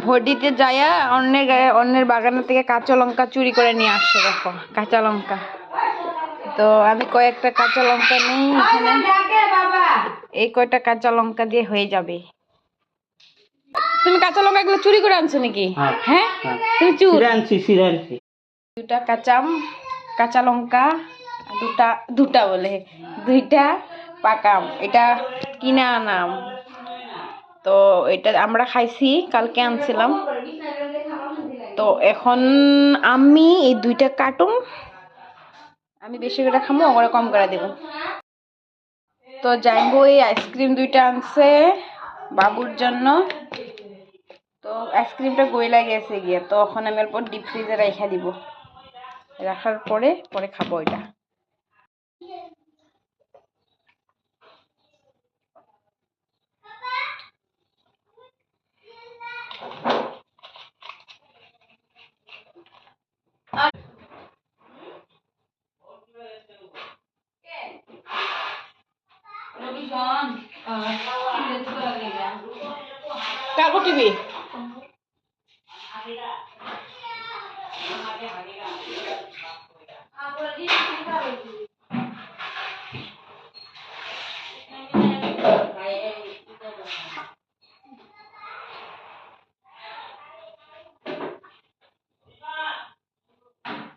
Vote দিতে যাইয়া অন্যের বাগানের থেকে কাঁচা লঙ্কা চুরি করে নিয়ে আসছে। দেখো কাঁচা লঙ্কা। তো আমি কয়েকটা কাঁচা লঙ্কা নেই এখানে, এই কয়টা কাঁচা লঙ্কা দিয়ে হয়ে যাবে। তুমি কাঁচা লঙ্কা এগুলো চুরি করে আনছো নাকি? হ্যাঁ তুমি চুরি আনছি। দুটা কাঁচা লঙ্কা, দুইটা পাকা আম। এটা কিনে আনাম। তো এটা আমরা খাইছি, কালকে আনছিলাম। তো এখন আমি এই দুইটা কাটুম, আমি বেশি করে খামো, ওরা কম করে দেব। তো যাইবো, এই আইসক্রিম দুইটা আনছে বাবুর জন্য। তো আইসক্রিমটা গইলা গেছে গিয়ে, তো এখন আমি অল্প ডিপ ফ্রিজে রাখা দিব, রাখার পরে খাবো এটা। কাকু টিভি